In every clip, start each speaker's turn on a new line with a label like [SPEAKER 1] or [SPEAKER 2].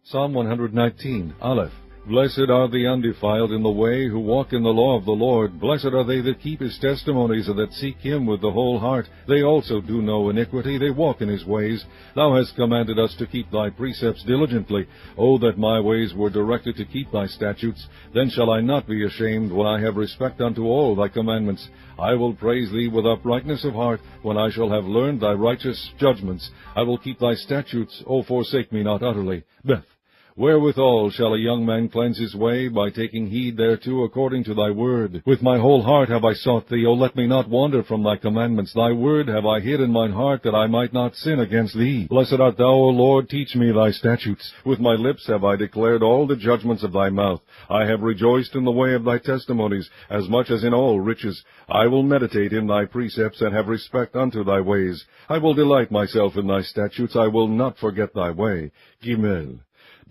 [SPEAKER 1] Psalm 119, Aleph. Blessed are the undefiled in the way, who walk in the law of the Lord. Blessed are they that keep his testimonies, and that seek him with the whole heart. They also do no iniquity, they walk in his ways. Thou hast commanded us to keep thy precepts diligently. O that my ways were directed to keep thy statutes! Then shall I not be ashamed, when I have respect unto all thy commandments. I will praise thee with uprightness of heart, when I shall have learned thy righteous judgments. I will keep thy statutes, O forsake me not utterly. Beth. Wherewithal shall a young man cleanse his way? By taking heed thereto according to thy word. With my whole heart have I sought thee. O let me not wander from thy commandments. Thy word have I hid in mine heart, that I might not sin against thee. Blessed art thou, O Lord, teach me thy statutes. With my lips have I declared all the judgments of thy mouth. I have rejoiced in the way of thy testimonies, as much as in all riches. I will meditate in thy precepts, and have respect unto thy ways. I will delight myself in thy statutes. I will not forget thy way. Gimel.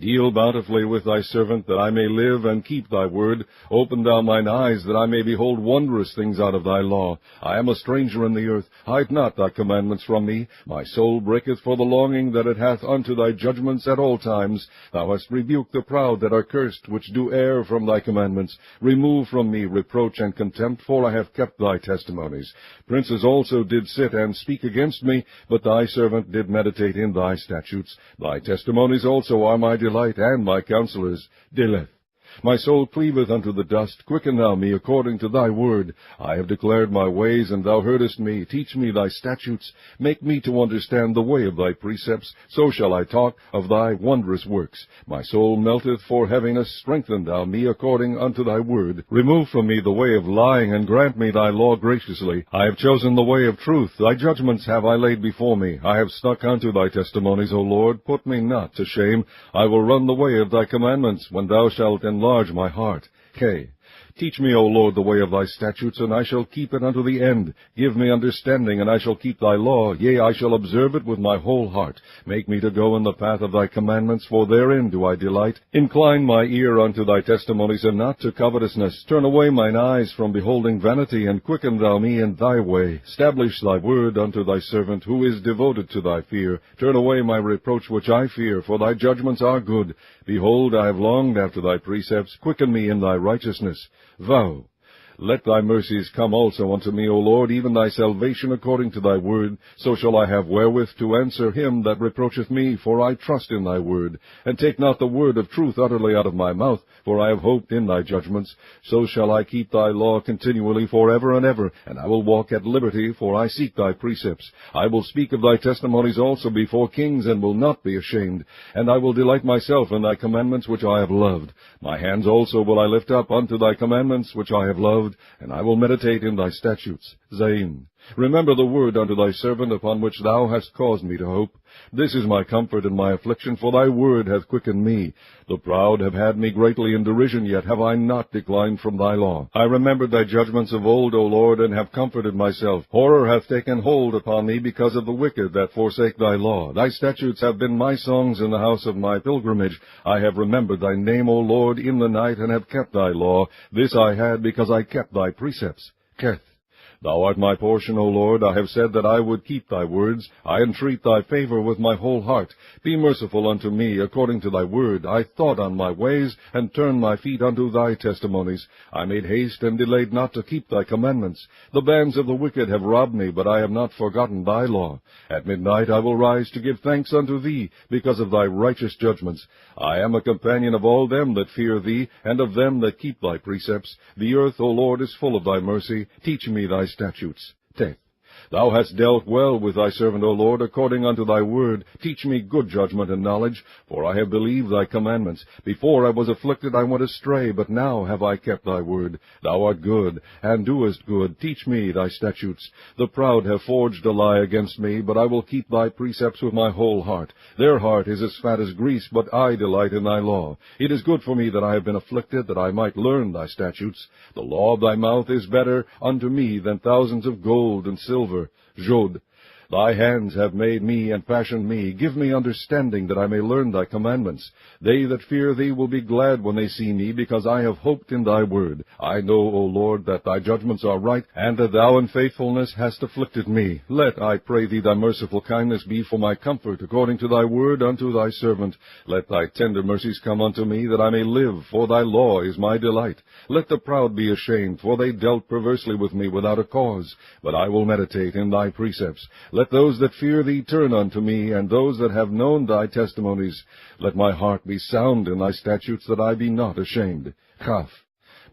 [SPEAKER 1] Deal bountifully with thy servant, that I may live and keep thy word. Open thou mine eyes, that I may behold wondrous things out of thy law. I am a stranger in the earth. Hide not thy commandments from me. My soul breaketh for the longing that it hath unto thy judgments at all times. Thou hast rebuked the proud that are cursed, which do err from thy commandments. Remove from me reproach and contempt, for I have kept thy testimonies. Princes also did sit and speak against me, but thy servant did meditate in thy statutes. Thy testimonies also are my delight, and my counselors. Deleth. My soul cleaveth unto the dust. Quicken thou me according to thy word. I have declared my ways, and thou heardest me. Teach me thy statutes. Make me to understand the way of thy precepts. So shall I talk of thy wondrous works. My soul melteth for heaviness. Strengthen thou me according unto thy word. Remove from me the way of lying, and grant me thy law graciously. I have chosen the way of truth. Thy judgments have I laid before me. I have stuck unto thy testimonies, O Lord. Put me not to shame. I will run the way of thy commandments, when thou shalt enlarge my heart. K. Teach me, O Lord, the way of thy statutes, and I shall keep it unto the end. Give me understanding, and I shall keep thy law. Yea, I shall observe it with my whole heart. Make me to go in the path of thy commandments, for therein do I delight. Incline my ear unto thy testimonies, and not to covetousness. Turn away mine eyes from beholding vanity, and quicken thou me in thy way. Establish thy word unto thy servant, who is devoted to thy fear. Turn away my reproach which I fear, for thy judgments are good. Behold, I have longed after thy precepts. Quicken me in thy righteousness. Vow. Let thy mercies come also unto me, O Lord, even thy salvation according to thy word. So shall I have wherewith to answer him that reproacheth me, for I trust in thy word. And take not the word of truth utterly out of my mouth, for I have hoped in thy judgments. So shall I keep thy law continually forever and ever, and I will walk at liberty, for I seek thy precepts. I will speak of thy testimonies also before kings, and will not be ashamed. And I will delight myself in thy commandments which I have loved. My hands also will I lift up unto thy commandments which I have loved, and I will meditate in thy statutes. Zain. Remember the word unto thy servant, upon which thou hast caused me to hope. This is my comfort in my affliction, for thy word hath quickened me. The proud have had me greatly in derision, yet have I not declined from thy law. I remembered thy judgments of old, O Lord, and have comforted myself. Horror hath taken hold upon me because of the wicked that forsake thy law. Thy statutes have been my songs in the house of my pilgrimage. I have remembered thy name, O Lord, in the night, and have kept thy law. This I had because I kept thy precepts. Keth. Thou art my portion, O Lord. I have said that I would keep thy words. I entreat thy favor with my whole heart. Be merciful unto me according to thy word. I thought on my ways, and turned my feet unto thy testimonies. I made haste and delayed not to keep thy commandments. The bands of the wicked have robbed me, but I have not forgotten thy law. At midnight I will rise to give thanks unto thee, because of thy righteous judgments. I am a companion of all them that fear thee, and of them that keep thy precepts. The earth, O Lord, is full of thy mercy. Teach me thy statutes. Teth. Thou hast dealt well with thy servant, O Lord, according unto thy word. Teach me good judgment and knowledge, for I have believed thy commandments. Before I was afflicted I went astray, but now have I kept thy word. Thou art good, and doest good. Teach me thy statutes. The proud have forged a lie against me, but I will keep thy precepts with my whole heart. Their heart is as fat as grease, but I delight in thy law. It is good for me that I have been afflicted, that I might learn thy statutes. The law of thy mouth is better unto me than thousands of gold and silver. Jod. Thy hands have made me and fashioned me. Give me understanding, that I may learn thy commandments. They that fear thee will be glad when they see me, because I have hoped in thy word. I know, O Lord, that thy judgments are right, and that thou in faithfulness hast afflicted me. Let, I pray thee, thy merciful kindness be for my comfort, according to thy word unto thy servant. Let thy tender mercies come unto me, that I may live, for thy law is my delight. Let the proud be ashamed, for they dealt perversely with me without a cause. But I will meditate in thy precepts. Let those that fear thee turn unto me, and those that have known thy testimonies. Let my heart be sound in thy statutes, that I be not ashamed. Chaf.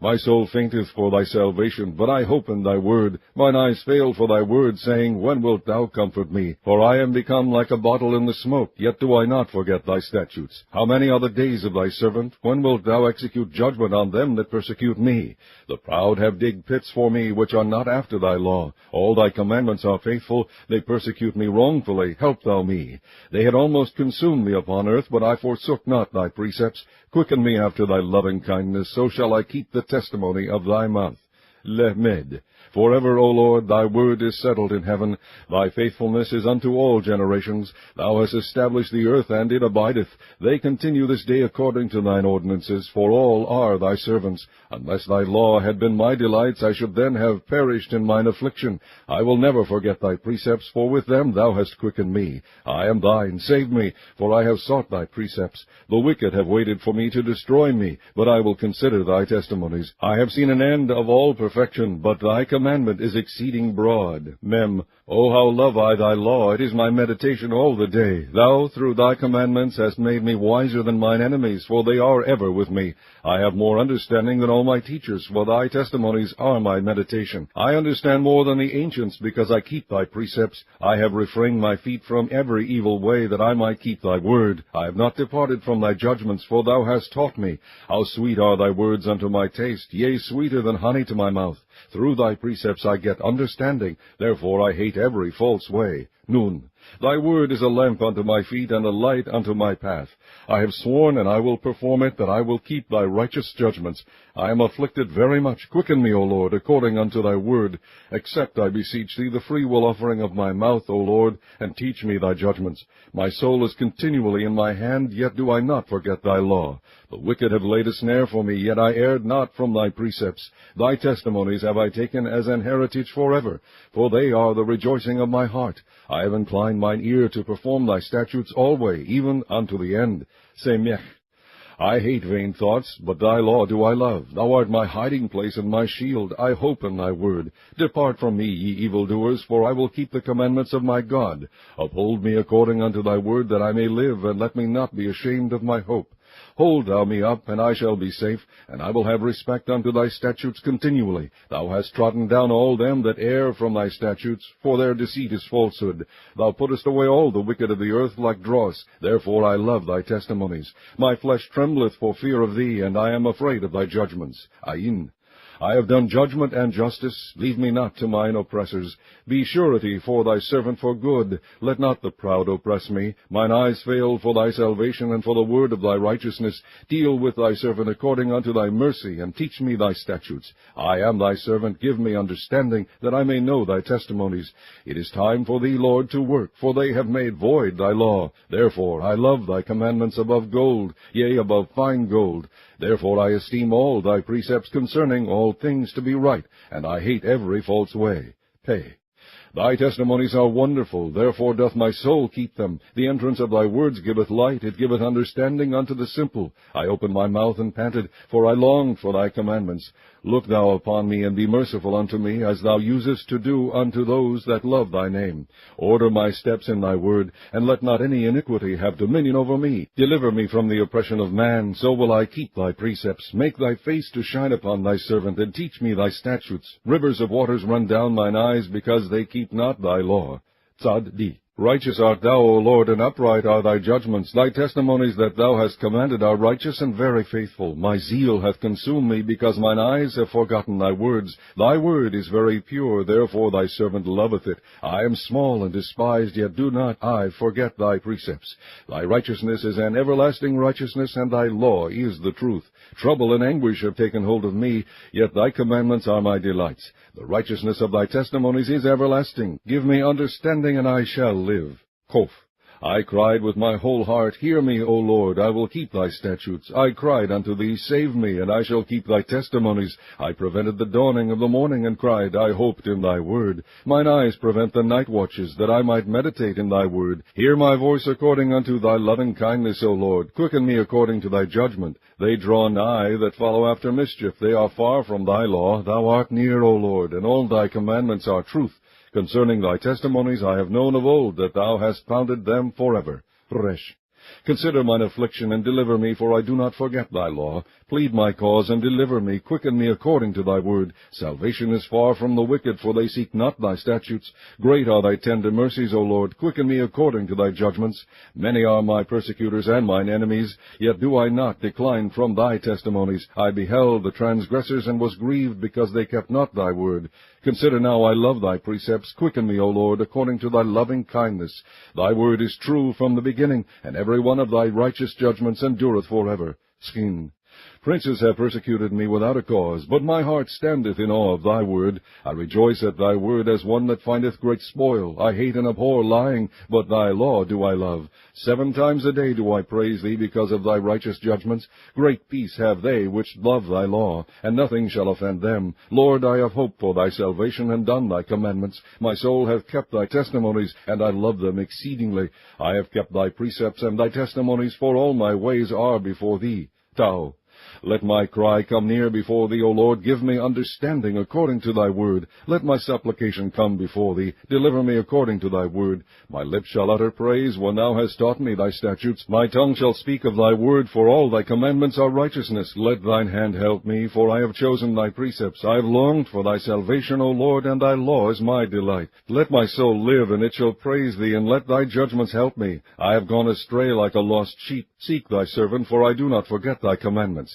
[SPEAKER 1] My soul fainteth for thy salvation, but I hope in thy word. Mine eyes fail for thy word, saying, When wilt thou comfort me? For I am become like a bottle in the smoke, yet do I not forget thy statutes. How many are the days of thy servant? When wilt thou execute judgment on them that persecute me? The proud have digged pits for me, which are not after thy law. All thy commandments are faithful. They persecute me wrongfully. Help thou me. They had almost consumed me upon earth, but I forsook not thy precepts. Quicken me after thy loving kindness, so shall I keep the testimony of thy mouth. Lemed. Forever, O Lord, thy word is settled in heaven. Thy faithfulness is unto all generations. Thou hast established the earth, and it abideth. They continue this day according to thine ordinances, for all are thy servants. Unless thy law had been my delights, I should then have perished in mine affliction. I will never forget thy precepts, for with them thou hast quickened me. I am thine, save me, for I have sought thy precepts. The wicked have waited for me to destroy me, but I will consider thy testimonies. I have seen an end of all perfection, but thy commandment is exceeding broad. Mem. O how love I thy law! It is my meditation all the day. Thou through thy commandments hast made me wiser than mine enemies, for they are ever with me. I have more understanding than all my teachers, for thy testimonies are my meditation. I understand more than the ancients, because I keep thy precepts. I have refrained my feet from every evil way, that I might keep thy word. I have not departed from thy judgments, for thou hast taught me. How sweet are thy words unto my taste, yea, sweeter than honey to my mouth. Through thy precepts I get understanding, therefore I hate every false way. Nun. Thy word is a lamp unto my feet, and a light unto my path. I have sworn, and I will perform it, that I will keep thy righteous judgments. I am afflicted very much. Quicken me, O Lord, according unto thy word. Accept, I beseech thee, the freewill offering of my mouth, O Lord, and teach me thy judgments. My soul is continually in my hand, yet do I not forget thy law. The wicked have laid a snare for me, yet I erred not from thy precepts. Thy testimonies have I taken as an heritage forever, for they are the rejoicing of my heart. I have inclined mine ear to perform thy statutes alway, even unto the end. Semech. I hate vain thoughts, but thy law do I love. Thou art my hiding place and my shield. I hope in thy word. Depart from me, ye evildoers, for I will keep the commandments of my God. Uphold me according unto thy word, that I may live, and let me not be ashamed of my hope. Hold thou me up, and I shall be safe, and I will have respect unto thy statutes continually. Thou hast trodden down all them that err from thy statutes, for their deceit is falsehood. Thou puttest away all the wicked of the earth like dross. Therefore I love thy testimonies. My flesh trembleth for fear of thee, and I am afraid of thy judgments. Ayin. I have done judgment and justice. Leave me not to mine oppressors. Be surety for thy servant for good. Let not the proud oppress me. Mine eyes fail for thy salvation and for the word of thy righteousness. Deal with thy servant according unto thy mercy, and teach me thy statutes. I am thy servant. Give me understanding, that I may know thy testimonies. It is time for thee, Lord, to work, for they have made void thy law. Therefore I love thy commandments above gold, yea, above fine gold. Therefore I esteem all thy precepts concerning all things to be right, and I hate every false way. Pay. Thy testimonies are wonderful, therefore doth my soul keep them. The entrance of thy words giveth light, it giveth understanding unto the simple. I opened my mouth and panted, for I longed for thy commandments. Look thou upon me, and be merciful unto me, as thou usest to do unto those that love thy name. Order my steps in thy word, and let not any iniquity have dominion over me. Deliver me from the oppression of man, so will I keep thy precepts. Make thy face to shine upon thy servant, and teach me thy statutes. Rivers of waters run down mine eyes, because they keep not thy law. Tzad di. Righteous art thou, O Lord, and upright are thy judgments. Thy testimonies that thou hast commanded are righteous and very faithful. My zeal hath consumed me, because mine eyes have forgotten thy words. Thy word is very pure, therefore thy servant loveth it. I am small and despised, yet do not I forget thy precepts. Thy righteousness is an everlasting righteousness, and thy law is the truth. Trouble and anguish have taken hold of me, yet thy commandments are my delights. The righteousness of thy testimonies is everlasting. Give me understanding, and I shall live. Kof. I cried with my whole heart, Hear me, O Lord, I will keep thy statutes. I cried unto thee, Save me, and I shall keep thy testimonies. I prevented the dawning of the morning, and cried, I hoped in thy word. Mine eyes prevent the night watches, that I might meditate in thy word. Hear my voice according unto thy loving kindness, O Lord. Quicken me according to thy judgment. They draw nigh that follow after mischief. They are far from thy law. Thou art near, O Lord, and all thy commandments are truth. Concerning thy testimonies I have known of old, that thou hast founded them forever. Resh. Consider mine affliction, and deliver me, for I do not forget thy law. Plead my cause, and deliver me. Quicken me according to thy word. Salvation is far from the wicked, for they seek not thy statutes. Great are thy tender mercies, O Lord. Quicken me according to thy judgments. Many are my persecutors and mine enemies, yet do I not decline from thy testimonies. I beheld the transgressors, and was grieved, because they kept not thy word. Consider now, I love thy precepts. Quicken me, O Lord, according to thy loving kindness. Thy word is true from the beginning, and every one of thy righteous judgments endureth forever. Skin. Princes have persecuted me without a cause, but my heart standeth in awe of thy word. I rejoice at thy word as one that findeth great spoil. I hate and abhor lying, but thy law do I love. 7 times a day do I praise thee because of thy righteous judgments. Great peace have they which love thy law, and nothing shall offend them. Lord, I have hoped for thy salvation, and done thy commandments. My soul hath kept thy testimonies, and I love them exceedingly. I have kept thy precepts and thy testimonies, for all my ways are before thee. Tau. Let my cry come near before thee, O Lord. Give me understanding according to thy word. Let my supplication come before thee. Deliver me according to thy word. My lips shall utter praise when thou hast taught me thy statutes. My tongue shall speak of thy word, for all thy commandments are righteousness. Let thine hand help me, for I have chosen thy precepts. I have longed for thy salvation, O Lord, and thy law is my delight. Let my soul live, and it shall praise thee, and let thy judgments help me. I have gone astray like a lost sheep. Seek thy servant, for I do not forget thy commandments.